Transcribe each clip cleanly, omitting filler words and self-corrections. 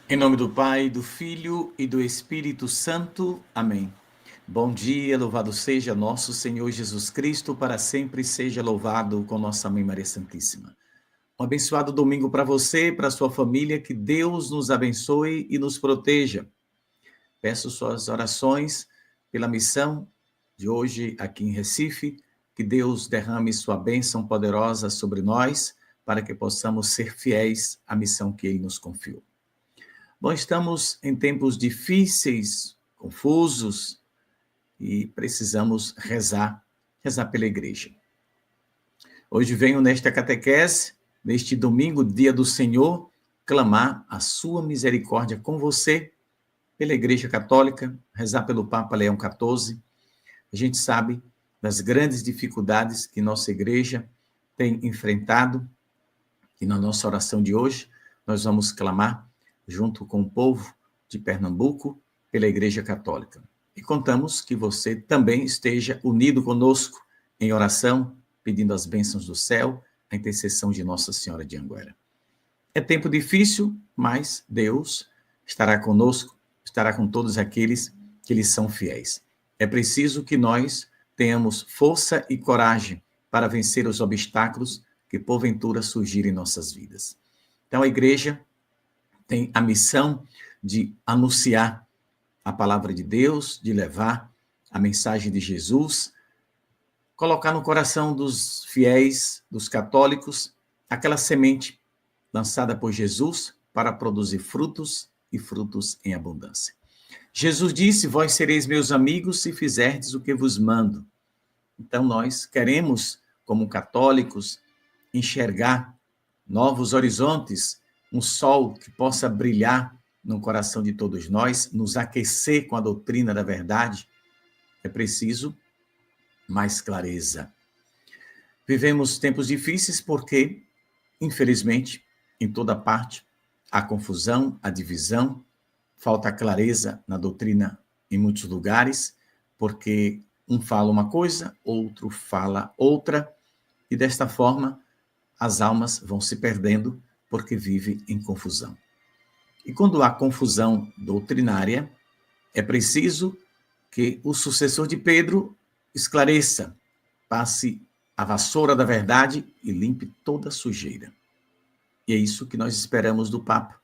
Em nome do Pai, do Filho e do Espírito Santo. Amém. Bom dia, louvado seja nosso Senhor Jesus Cristo, para sempre seja louvado com nossa Mãe Maria Santíssima. Um abençoado domingo para você, para sua família, que Deus nos abençoe e nos proteja. Peço suas orações pela missão de hoje aqui em Recife, que Deus derrame sua bênção poderosa sobre nós, para que possamos ser fiéis à missão que Ele nos confiou. Bom, estamos em tempos difíceis, confusos, e precisamos rezar pela igreja. Hoje venho nesta catequese, neste domingo, dia do Senhor, clamar a sua misericórdia com você, pela Igreja Católica, rezar pelo Papa Leão XIV. A gente sabe das grandes dificuldades que nossa igreja tem enfrentado, e na nossa oração de hoje nós vamos clamar junto com o povo de Pernambuco, pela Igreja Católica. E contamos que você também esteja unido conosco em oração, pedindo as bênçãos do céu, a intercessão de Nossa Senhora de Anguera. É tempo difícil, mas Deus estará conosco, estará com todos aqueles que lhe são fiéis. É preciso que nós tenhamos força e coragem para vencer os obstáculos que porventura surgirem em nossas vidas. Então, a igreja tem a missão de anunciar a palavra de Deus, de levar a mensagem de Jesus, colocar no coração dos fiéis, dos católicos, aquela semente lançada por Jesus para produzir frutos e frutos em abundância. Jesus disse: vós sereis meus amigos se fizerdes o que vos mando. Então nós queremos, como católicos, enxergar novos horizontes, um sol que possa brilhar no coração de todos nós, nos aquecer com a doutrina da verdade. É preciso mais clareza. Vivemos tempos difíceis porque, infelizmente, em toda parte, há confusão, há divisão, falta clareza na doutrina em muitos lugares, porque um fala uma coisa, outro fala outra, e desta forma as almas vão se perdendo porque vivem em confusão. E quando há confusão doutrinária, é preciso que o sucessor de Pedro esclareça, passe a vassoura da verdade e limpe toda a sujeira. E é isso que nós esperamos do Papa,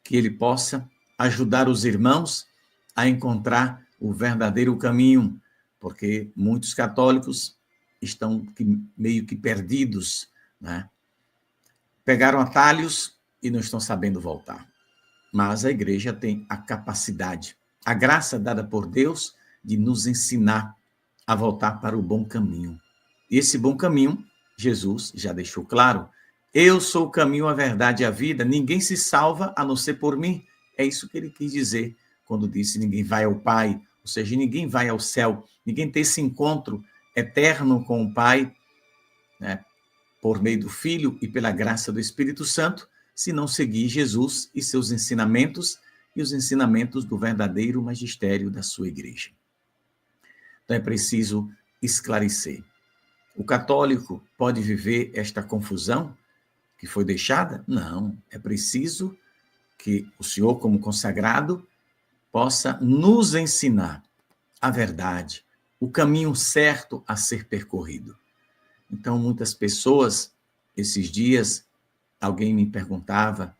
que ele possa ajudar os irmãos a encontrar o verdadeiro caminho, porque muitos católicos estão meio que perdidos, né? Pegaram atalhos e não estão sabendo voltar. Mas a igreja tem a capacidade, a graça dada por Deus de nos ensinar a voltar para o bom caminho. E esse bom caminho, Jesus já deixou claro: eu sou o caminho, a verdade e a vida, ninguém se salva a não ser por mim. É isso que ele quis dizer quando disse: ninguém vai ao Pai, ou seja, ninguém vai ao céu, ninguém tem esse encontro eterno com o Pai, né, por meio do Filho e pela graça do Espírito Santo, se não seguir Jesus e seus ensinamentos e os ensinamentos do verdadeiro magistério da sua igreja. Então é preciso esclarecer. O católico pode viver esta confusão que foi deixada? Não, é preciso que o Senhor, como consagrado, possa nos ensinar a verdade, o caminho certo a ser percorrido. Então, muitas pessoas, esses dias, alguém me perguntava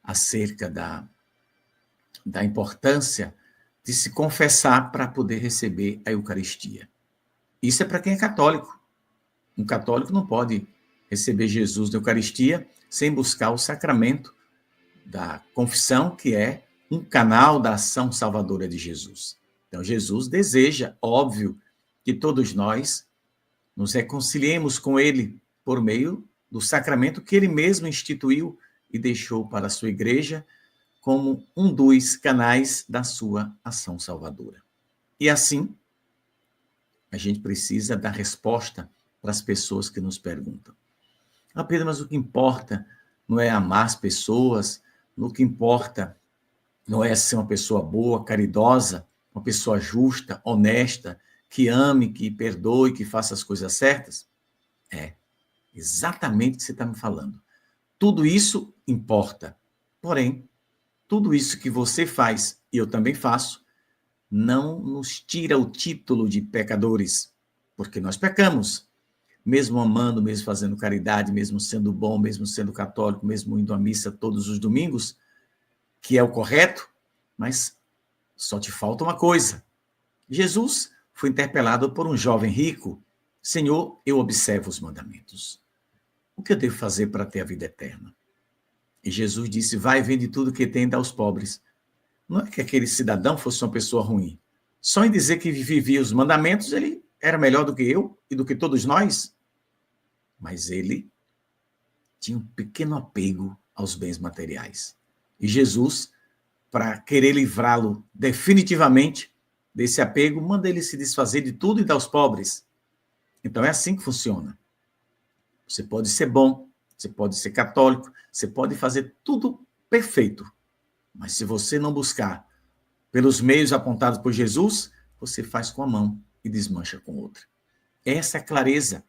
acerca da importância de se confessar para poder receber a Eucaristia. Isso é para quem é católico. Um católico não pode receber Jesus na Eucaristia sem buscar o sacramento da confissão, que é um canal da ação salvadora de Jesus. Então, Jesus deseja, óbvio, que todos nós nos reconciliemos com ele por meio do sacramento que ele mesmo instituiu e deixou para a sua igreja como um dos canais da sua ação salvadora. E assim, a gente precisa dar resposta para as pessoas que nos perguntam: ah, Pedro, mas o que importa não é amar as pessoas, o que importa não é ser uma pessoa boa, caridosa, uma pessoa justa, honesta, que ame, que perdoe, que faça as coisas certas? É exatamente o que você está me falando. Tudo isso importa. Porém, Tudo isso que você faz, e eu também faço, não nos tira o título de pecadores, porque nós pecamos, mesmo amando, mesmo fazendo caridade, mesmo sendo bom, mesmo sendo católico, mesmo indo à missa todos os domingos, que é o correto, mas só te falta uma coisa. Jesus foi interpelado por um jovem rico: Senhor, eu observo os mandamentos. O que eu devo fazer para ter a vida eterna? E Jesus disse: vai, vende tudo que tem e dá aos pobres. Não é que aquele cidadão fosse uma pessoa ruim. Só em dizer que vivia os mandamentos, ele era melhor do que eu e do que todos nós. Mas ele tinha um pequeno apego aos bens materiais. E Jesus, para querer livrá-lo definitivamente desse apego, manda ele se desfazer de tudo e dar aos pobres. Então é assim que funciona. Você pode ser bom, você pode ser católico, você pode fazer tudo perfeito. Mas se você não buscar pelos meios apontados por Jesus, você faz com a mão e desmancha com outra. Essa é a clareza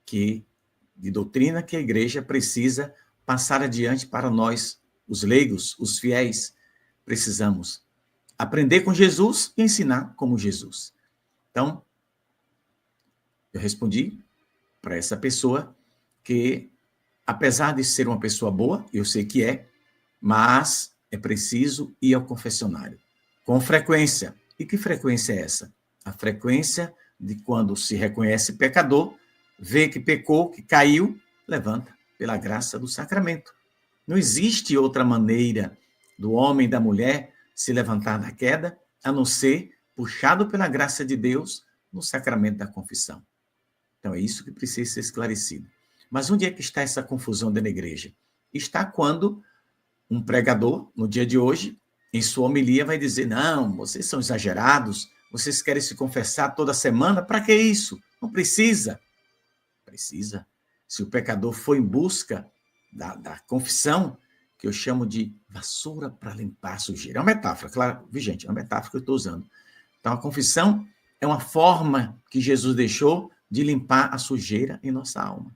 de doutrina que a igreja precisa passar adiante para nós, os leigos, os fiéis. Precisamos aprender com Jesus e ensinar como Jesus. Então, eu respondi para essa pessoa que, apesar de ser uma pessoa boa, eu sei que é, mas é preciso ir ao confessionário com frequência. E que frequência é essa? A frequência de quando se reconhece pecador, vê que pecou, que caiu, levanta pela graça do sacramento. Não existe outra maneira do homem e da mulher se levantar da queda, a não ser puxado pela graça de Deus no sacramento da confissão. Então é isso que precisa ser esclarecido. Mas onde é que está essa confusão dentro da igreja? Está quando um pregador, no dia de hoje, em sua homilia, vai dizer: não, vocês são exagerados, vocês querem se confessar toda semana, para que isso? Não precisa. Precisa. Se o pecador for em busca da confissão, que eu chamo de vassoura para limpar a sujeira. É uma metáfora, claro, vigente, é uma metáfora que eu estou usando. Então, a confissão é uma forma que Jesus deixou de limpar a sujeira em nossa alma.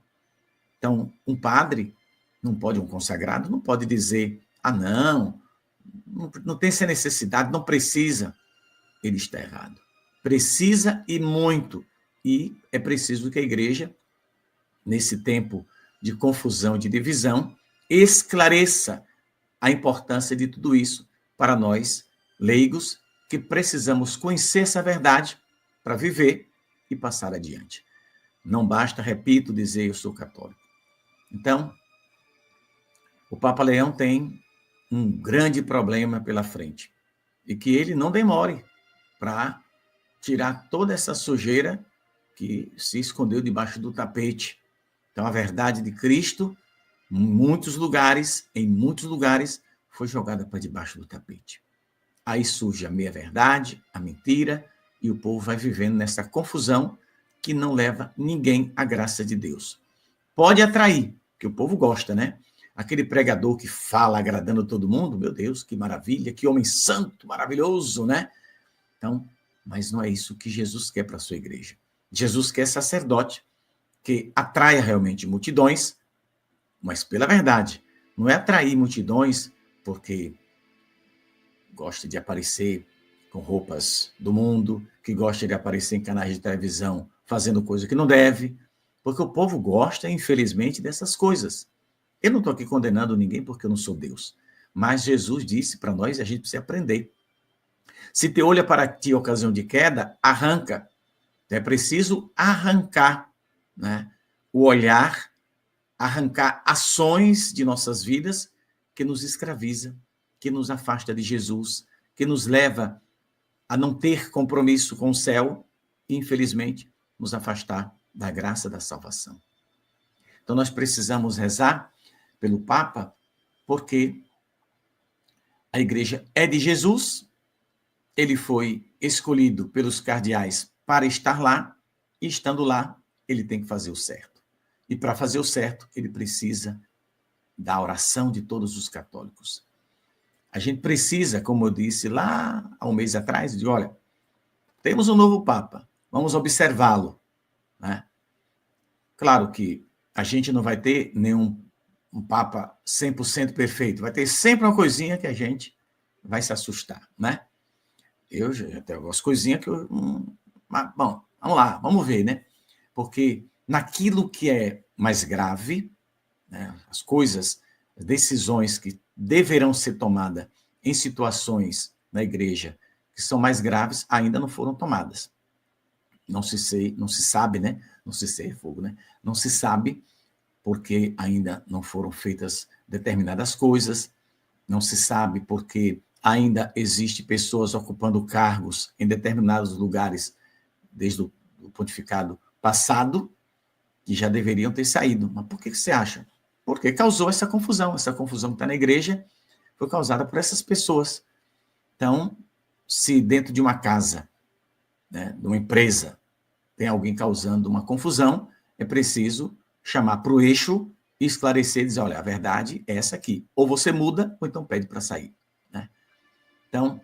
Então, um padre não pode, um consagrado, não pode dizer: ah, não tem essa necessidade, não precisa. Ele está errado. Precisa e muito. E é preciso que a igreja, nesse tempo de confusão e de divisão, esclareça a importância de tudo isso para nós, leigos, que precisamos conhecer essa verdade para viver e passar adiante. Não basta, repito, dizer eu sou católico. Então, o Papa Leão tem um grande problema pela frente e que ele não demore para tirar toda essa sujeira que se escondeu debaixo do tapete. Então, a verdade de Cristo, em muitos lugares, foi jogada para debaixo do tapete. Aí surge a meia-verdade, a mentira, e o povo vai vivendo nessa confusão que não leva ninguém à graça de Deus. Pode atrair, que o povo gosta, né? Aquele pregador que fala agradando todo mundo, meu Deus, que maravilha, que homem santo, maravilhoso, né? Então, mas não é isso que Jesus quer para a sua igreja. Jesus quer sacerdote que atraia realmente multidões, mas pela verdade. Não é atrair multidões porque gosta de aparecer com roupas do mundo, que gosta de aparecer em canais de televisão fazendo coisa que não deve, porque o povo gosta, infelizmente, dessas coisas. Eu não estou aqui condenando ninguém porque eu não sou Deus, mas Jesus disse para nós, a gente precisa aprender. Se teu olho é para ti ocasião de queda, arranca. É preciso arrancar, né, o olhar, arrancar ações de nossas vidas que nos escraviza, que nos afasta de Jesus, que nos leva a não ter compromisso com o céu e, infelizmente, nos afastar da graça da salvação. Então, nós precisamos rezar pelo Papa, porque a igreja é de Jesus, ele foi escolhido pelos cardeais para estar lá, e estando lá, ele tem que fazer o certo. E para fazer o certo, ele precisa da oração de todos os católicos. A gente precisa, como eu disse lá há um mês atrás, de olha, temos um novo Papa, vamos observá-lo, né? Claro que a gente não vai ter nenhum um Papa 100% perfeito, vai ter sempre uma coisinha que a gente vai se assustar, né? Eu já tenho algumas coisinhas que eu... Mas, bom, vamos lá, vamos ver, né? Porque naquilo que é mais grave, né, as coisas, as decisões que deverão ser tomadas em situações na igreja que são mais graves, ainda não foram tomadas. Não se sabe, né? Não se sei fogo, né? Não se sabe porque ainda não foram feitas determinadas coisas, não se sabe porque ainda existe pessoas ocupando cargos em determinados lugares desde o pontificado passado que já deveriam ter saído. Mas por que você acha? Porque causou essa confusão. Essa confusão que está na igreja foi causada por essas pessoas. Então, se dentro de uma casa, né, de uma empresa, tem alguém causando uma confusão, é preciso chamar para o eixo e esclarecer e dizer, olha, a verdade é essa aqui. Ou você muda, ou então pede para sair. Né? Então,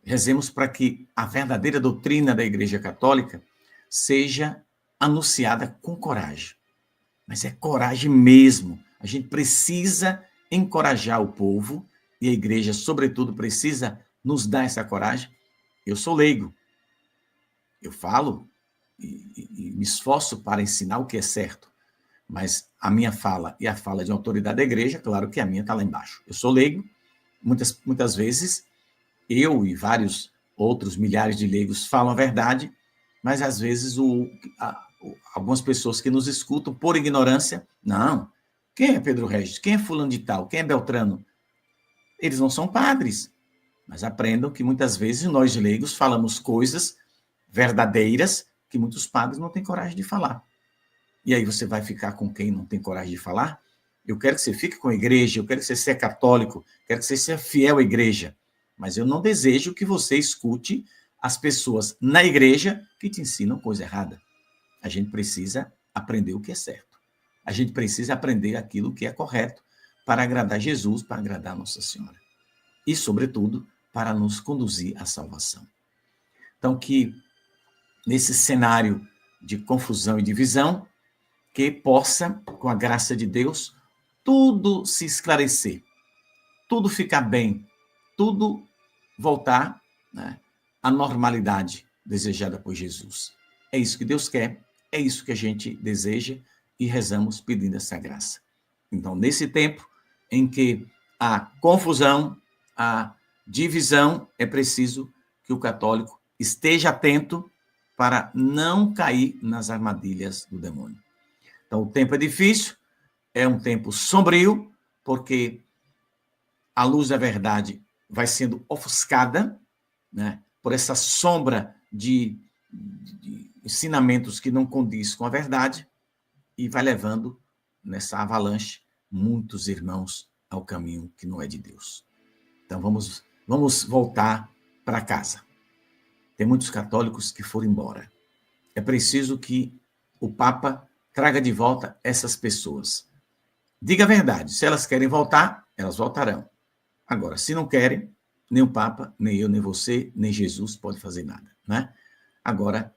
rezemos para que a verdadeira doutrina da Igreja Católica seja anunciada com coragem. Mas é coragem mesmo. A gente precisa encorajar o povo e a igreja, sobretudo, precisa nos dar essa coragem. Eu sou leigo. Eu falo e me esforço para ensinar o que é certo. Mas a minha fala e a fala de autoridade da igreja, claro que a minha está lá embaixo. Eu sou leigo. Muitas vezes, eu e vários outros milhares de leigos falam a verdade, mas às vezes algumas pessoas que nos escutam por ignorância, não, quem é Pedro Regis? Quem é fulano de tal? Quem é Beltrano? Eles não são padres, mas aprendam que muitas vezes nós leigos falamos coisas verdadeiras que muitos padres não têm coragem de falar. E aí você vai ficar com quem não tem coragem de falar? Eu quero que você fique com a igreja, eu quero que você seja católico, quero que você seja fiel à igreja, mas eu não desejo que você escute as pessoas na igreja que te ensinam coisa errada. A gente precisa aprender o que é certo. A gente precisa aprender aquilo que é correto para agradar Jesus, para agradar Nossa Senhora. E, sobretudo, para nos conduzir à salvação. Então, que nesse cenário de confusão e divisão, que possa, com a graça de Deus, tudo se esclarecer, tudo ficar bem, tudo voltar, né, à normalidade desejada por Jesus. É isso que Deus quer, é isso que a gente deseja e rezamos pedindo essa graça. Então, nesse tempo em que há confusão, há divisão, é preciso que o católico esteja atento para não cair nas armadilhas do demônio. Então, o tempo é difícil, é um tempo sombrio, porque a luz da verdade vai sendo ofuscada, né, por essa sombra de ensinamentos que não condiz com a verdade e vai levando nessa avalanche muitos irmãos ao caminho que não é de Deus. Então, vamos voltar para casa. Tem muitos católicos que foram embora. É preciso que o Papa traga de volta essas pessoas. Diga a verdade. Se elas querem voltar, elas voltarão. Agora, se não querem, nem o Papa, nem eu, nem você, nem Jesus pode fazer nada, né? Agora,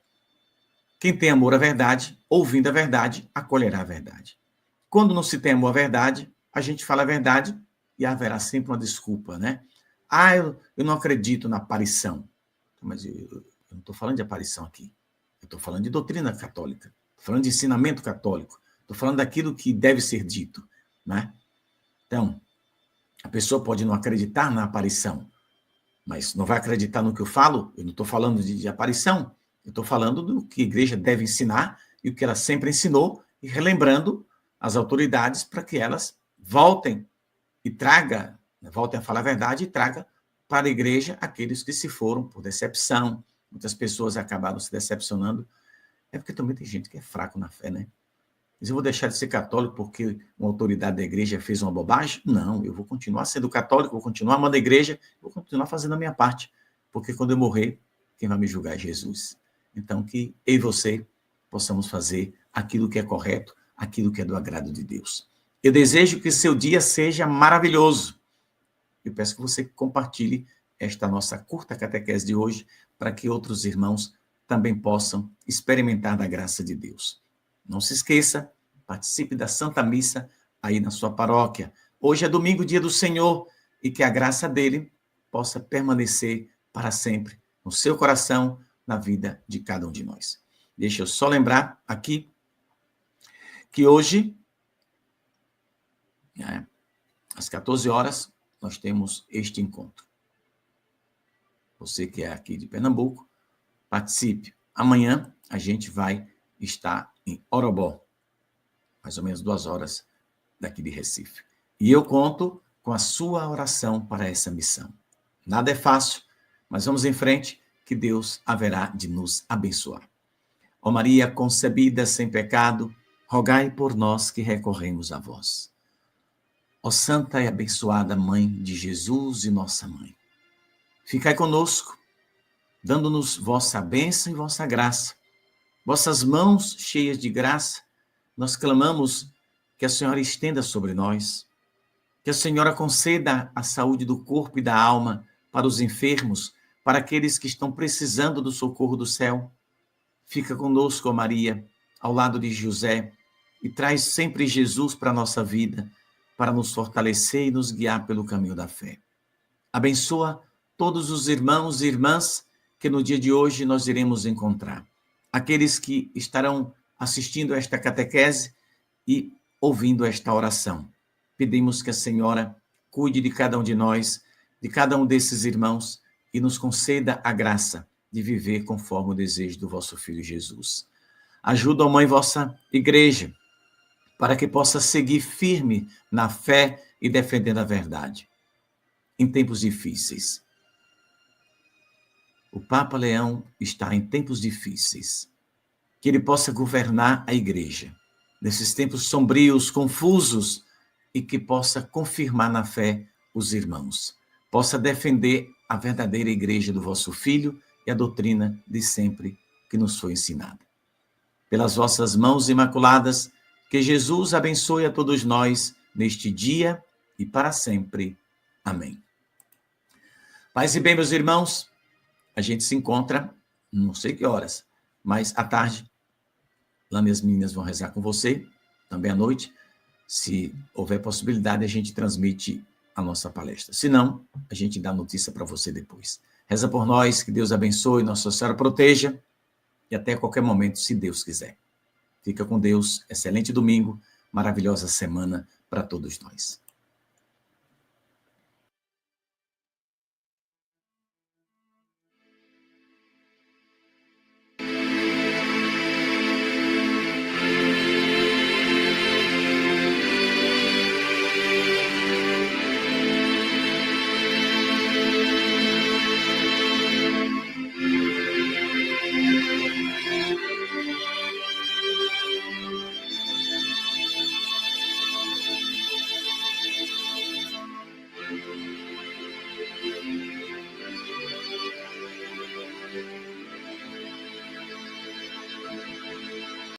quem tem amor à verdade, ouvindo a verdade, acolherá a verdade. Quando não se tem amor à verdade, a gente fala a verdade e haverá sempre uma desculpa, né? Ah, eu não acredito na aparição. Mas eu não estou falando de aparição aqui. Eu estou falando de doutrina católica. Estou falando de ensinamento católico. Estou falando daquilo que deve ser dito, né? Então, a pessoa pode não acreditar na aparição, mas não vai acreditar no que eu falo? Eu não estou falando de aparição. Eu estou falando do que a igreja deve ensinar e o que ela sempre ensinou, e relembrando as autoridades para que elas voltem a falar a verdade e traga para a igreja aqueles que se foram por decepção. Muitas pessoas acabaram se decepcionando. É porque também tem gente que é fraco na fé, né? Mas eu vou deixar de ser católico porque uma autoridade da igreja fez uma bobagem? Não, eu vou continuar sendo católico, vou continuar amando a igreja, vou continuar fazendo a minha parte. Porque quando eu morrer, quem vai me julgar é Jesus. Então, que eu e você possamos fazer aquilo que é correto, aquilo que é do agrado de Deus. Eu desejo que seu dia seja maravilhoso. Eu peço que você compartilhe esta nossa curta catequese de hoje para que outros irmãos também possam experimentar da graça de Deus. Não se esqueça, participe da Santa Missa aí na sua paróquia. Hoje é domingo, dia do Senhor, e que a graça dele possa permanecer para sempre no seu coração, na vida de cada um de nós. Deixa eu só lembrar aqui que hoje, às 14 horas, nós temos este encontro. Você que é aqui de Pernambuco, participe. Amanhã a gente vai estar em Orobó, mais ou menos 2 horas daqui de Recife. E eu conto com a sua oração para essa missão. Nada é fácil, mas vamos em frente, que Deus haverá de nos abençoar. Ó Maria concebida sem pecado, rogai por nós que recorremos a vós. Ó Santa e abençoada Mãe de Jesus e nossa Mãe, ficai conosco, dando-nos vossa bênção e vossa graça. Vossas mãos cheias de graça, nós clamamos que a Senhora estenda sobre nós, que a Senhora conceda a saúde do corpo e da alma para os enfermos, para aqueles que estão precisando do socorro do céu. Fica conosco, ó Maria, ao lado de José, e traz sempre Jesus para a nossa vida, para nos fortalecer e nos guiar pelo caminho da fé. Abençoa todos os irmãos e irmãs que no dia de hoje nós iremos encontrar. Aqueles que estarão assistindo a esta catequese e ouvindo esta oração. Pedimos que a Senhora cuide de cada um de nós, de cada um desses irmãos, e nos conceda a graça de viver conforme o desejo do vosso Filho Jesus. Ajuda, ó Mãe, vossa Igreja, para que possa seguir firme na fé e defendendo a verdade. Em tempos difíceis. O Papa Leão está em tempos difíceis. Que ele possa governar a Igreja, nesses tempos sombrios, confusos, e que possa confirmar na fé os irmãos. Possa defender a verdadeira Igreja do vosso Filho e a doutrina de sempre que nos foi ensinada. Pelas vossas mãos imaculadas, que Jesus abençoe a todos nós neste dia e para sempre. Amém. Paz e bem, meus irmãos, a gente se encontra, não sei que horas, mas à tarde, lá minhas meninas vão rezar com você, também à noite. Se houver possibilidade, a gente transmite a nossa palestra. Se não, a gente dá notícia para você depois. Reza por nós, que Deus abençoe, Nossa Senhora proteja, e até qualquer momento, se Deus quiser. Fica com Deus, excelente domingo, maravilhosa semana para todos nós.